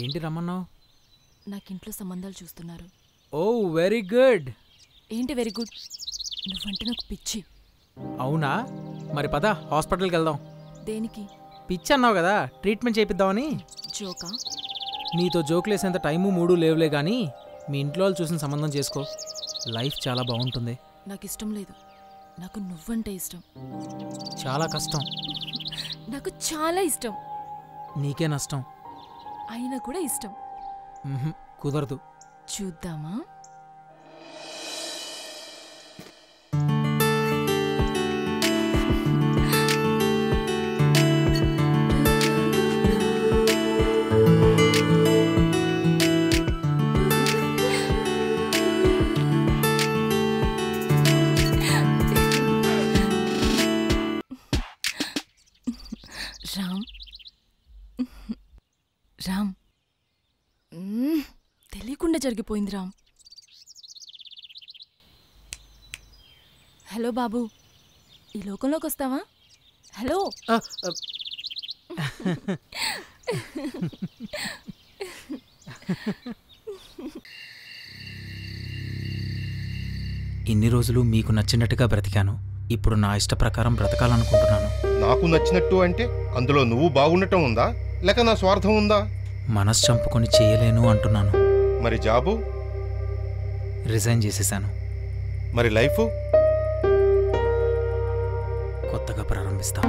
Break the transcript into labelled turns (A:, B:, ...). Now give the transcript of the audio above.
A: ఏంటి రమ్మన్నావు?
B: నాకింట్లో సంబంధాలు చూస్తున్నారు.
A: ఓ వెరీ గుడ్.
B: ఏంటి వెరీ గుడ్? నువ్వంటే నాకు పిచ్చి.
A: అవునా? మరి పద హాస్పిటల్కి వెళ్దాం.
B: దేనికి?
A: పిచ్చి అన్నావు కదా, ట్రీట్మెంట్ చేపిద్దామని.
B: జోకా?
A: నీతో జోకులేసేంత టైము మూడు లేవులే కానీ మీ ఇంట్లో వాళ్ళు చూసిన సంబంధం చేసుకో. లైఫ్ చాలా బాగుంటుంది.
B: నాకు ఇష్టం లేదు. నాకు నువ్వంటే ఇష్టం.
A: చాలా కష్టం.
B: నాకు చాలా ఇష్టం.
A: నీకే నష్టం.
B: అయినా కూడా ఇష్టం.
A: కుదరదు.
B: చూద్దామా? రామ్, రామ్, తెలియకుండా జరిగిపోయింది రామ్. హలో బాబు, ఈ లోకంలోకి వస్తావా? హలో.
A: ఇన్ని రోజులు మీకు నచ్చినట్టుగా బ్రతికాను. ఇప్పుడు నా ఇష్ట ప్రకారం బ్రతకాలనుకుంటున్నాను.
C: నాకు నచ్చినట్టు అంటే అందులో నువ్వు బాగుండటం ఉందా, లేక నా స్వార్థం ఉందా?
A: మనసు చంపుకొని చేయలేను అంటున్నాను.
C: మరి జాబు?
A: రిజైన్ చేసేసాను.
C: మరి లైఫ్?
A: కొత్తగా ప్రారంభిస్తా.